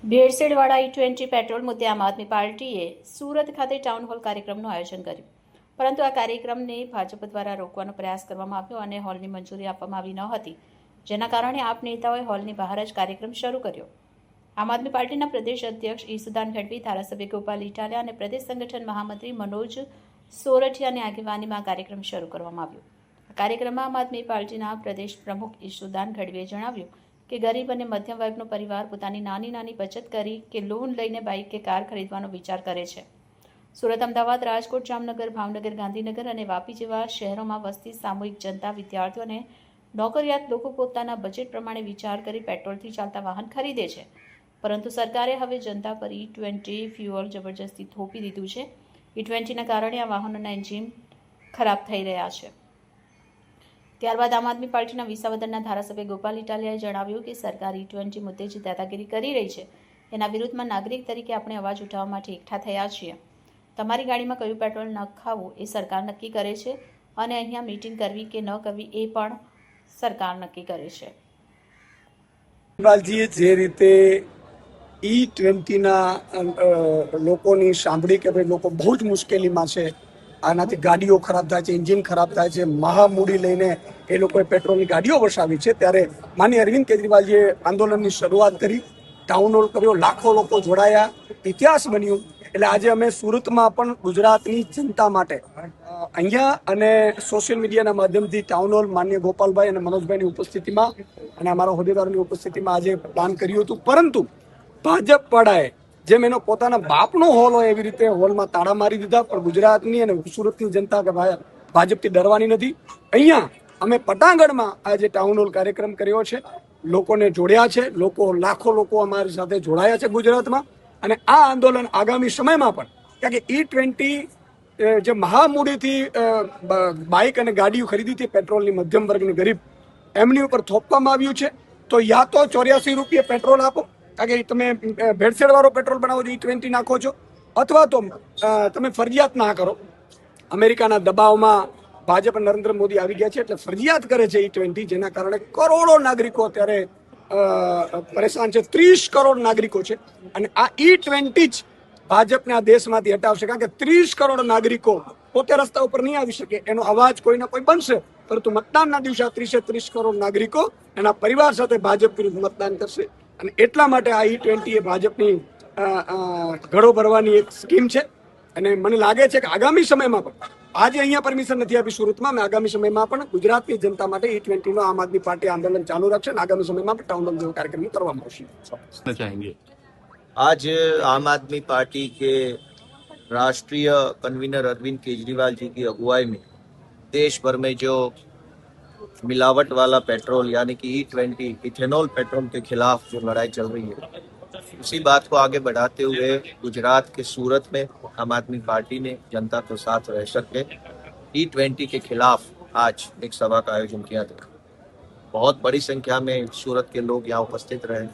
ભેળસેળવાળા E20 petrol મુદ્દે આમ આદમી પાર્ટીએ સુરત ખાતે ટાઉન હોલ કાર્યક્રમનું આયોજન કર્યું, પરંતુ આ કાર્યક્રમને ભાજપ દ્વારા રોકવાનો પ્રયાસ કરવામાં આવ્યો અને હોલની મંજૂરી આપવામાં આવી ન હતી, જેના કારણે આપ નેતાઓએ હોલની બહાર જ કાર્યક્રમ શરૂ કર્યો. આમ આદમી પાર્ટીના પ્રદેશ અધ્યક્ષ ઈસુદાન ગઢવી, ધારાસભ્ય ગોપાલ ઇટાલિયા અને પ્રદેશ સંગઠન મહામંત્રી મનોજ સોરઠિયાની આગેવાનીમાં કાર્યક્રમ શરૂ કરવામાં આવ્યો. આ કાર્યક્રમમાં આમ આદમી પાર્ટીના પ્રદેશ પ્રમુખ ઈસુદાન ગઢવીએ જણાવ્યું કે ગરીબ અને મધ્યમ વર્ગનો પરિવાર પોતાની નાની નાની બચત કરી કે લોન લઈને બાઇક કે કાર ખરીદવાનો વિચાર કરે છે. સુરત, અમદાવાદ, રાજકોટ, જામનગર, ભાવનગર, ગાંધીનગર અને વાપી જેવા શહેરોમાં વસતી સામૂહિક જનતા, વિદ્યાર્થીઓ અને નોકરિયાત લોકો પોતાના બજેટ પ્રમાણે વિચાર કરી પેટ્રોલથી ચાલતા વાહન ખરીદે છે, પરંતુ સરકારે હવે જનતા પર E20 ફ્યુઅલ જબરજસ્તી થોપી દીધું છે. E20ના કારણે આ વાહનોના એન્જિન ખરાબ થઈ રહ્યા છે. ત્યારબાદ આમ આદમી પાર્ટીના વિસાવદરના ધારાસભ્ય ગોપાલ ઇટાલિયાએ જણાવ્યું કે સરકાર E20 મુદ્દે જે દાદાગીરી કરી રહી છે એના વિરુદ્ધમાં નાગરિક તરીકે આપણે અવાજ ઉઠાવવા માટે એકઠા થયા છીએ. તમારી ગાડીમાં કયું પેટ્રોલ નખાવવું એ સરકાર નક્કી કરે છે અને અહીંયા મીટિંગ કરવી કે ન કરવી એ પણ સરકાર નક્કી કરે છે. કેજરીવાલજીએ જે રીતે E20ના લોકોની સાંભળી કે ભાઈ લોકો બહુ જ મુશ્કેલીમાં છે, આનાથી ગાડીઓ ખરાબ થાય છે, એન્જિન ખરાબ થાય છે, મહામૂડી લઈને એ લોકોએ પેટ્રોલની ગાડીઓ વસાવી છે, ત્યારે માનનીય અરવિંદ કેજરીવાલજીએ આંદોલનની શરૂઆત કરી, ટાઉન હોલ કર્યો, લાખો લોકો જોડાયા, ઇતિહાસ બન્યું. એટલે આજે અમે સુરતમાં પણ ગુજરાતની જનતા માટે અહીંયા અને સોશિયલ મીડિયાના માધ્યમથી ટાઉન હોલ માનનીય ગોપાલભાઈ અને મનોજભાઈની ઉપસ્થિતિમાં અને અમારા હોદ્દેદારોની ઉપસ્થિતિમાં આજે પ્લાન કર્યું હતું. પરંતુ ભાજપ વાળાએ જેમ એનો પોતાના બાપનો હોલ હોય એવી રીતે હોલમાં તાળા મારી દીધા. પણ ગુજરાતની અને સુરતની જનતા કે ભાજપથી ડરવાની નથી. અહીંયા અમે પટાંગણમાં આજે ટાઉન હોલ કાર્યક્રમ કર્યો છે, લોકોને જોડ્યા છે, લાખો લોકો અમારી સાથે જોડાયા છે ગુજરાતમાં. અને આ આંદોલન આગામી સમયમાં પણ, કારણ કે E20 જે મહામૂડીથી બાઇક અને ગાડીઓ ખરીદી હતી પેટ્રોલની, મધ્યમ વર્ગની ગરીબ એમની ઉપર થોપવામાં આવ્યું છે. તો યા તો 84 રૂપિયા પેટ્રોલ આપો, કારણ કે તમે ભેળસેળવાળો પેટ્રોલ બનાવો છો, E20 નાખો છો, અથવા તો તમે ફરજિયાત ના કરો. અમેરિકાના દબાવમાં ભાજપ નરેન્દ્ર મોદી આવી ગયા છે એટલે ફરજિયાત કરે છે E20, જેના કારણે કરોડો નાગરિકો અત્યારે પરેશાન છે. 30 કરોડ નાગરિકો છે અને આ E20 જ ભાજપને આ દેશમાંથી હટાવશે, કારણ કે 30 કરોડ નાગરિકો પોતે રસ્તા ઉપર નહીં આવી શકે, એનો અવાજ કોઈ ના કોઈ બનશે. પરંતુ મતદાનના દિવસે આ 30 કરોડ નાગરિકો એના પરિવાર સાથે ભાજપ વિરુદ્ધ મતદાન કરશે. અને એટલા માટે આ E20 એ ભાજપની ઘડો ભરવાની એક સ્કીમ છે. અને મને લાગે છે કે આગામી સમયમાં પણ, આજે અહીંયા પરમિશન નથી આપી સુરતમાં, મેં આગામી સમયમાં પણ ગુજરાતની જનતા માટે E20નો આમ આદમી પાર્ટી આંદોલન ચાલુ રાખશે અને આગામી સમયમાં પણ ટાઉન હોલ જેવો કાર્યક્રમ કરવામાં આવશે. आज आम आदमी पार्टी के राष्ट्रीय कन्वीनर अरविंद केजरीवाल जी की अगुवाई में देश भर में जो मिलावट वाला पेट्रोल यानी कि E20 इथेनॉल पेट्रोल के खिलाफ जो लड़ाई चल रही है, उसी बात को आगे बढ़ाते हुए गुजरात के सूरत में आम आदमी पार्टी ने जनता को साथ रह सके E20 के खिलाफ आज एक सभा का आयोजन किया था. बहुत बड़ी संख्या में सूरत के लोग यहाँ उपस्थित रहे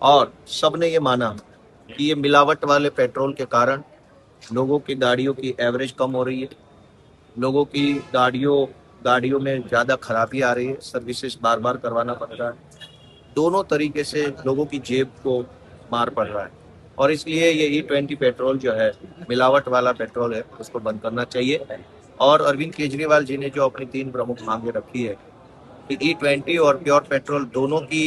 और सबने ये माना कि ये मिलावट वाले पेट्रोल के कारण लोगों की गाड़ियों की एवरेज कम हो रही है, लोगों की गाड़ियों में ज़्यादा खराबी आ रही है, सर्विसेज बार बार करवाना पड़ रहा है, दोनों तरीके से लोगों की जेब को मार पड़ रहा है. और इसलिए ये E20 पेट्रोल जो है मिलावट वाला पेट्रोल है, उसको बंद करना चाहिए. और अरविंद केजरीवाल जी ने जो अपनी 3 प्रमुख मांगे रखी है कि E20 और प्योर पेट्रोल दोनों की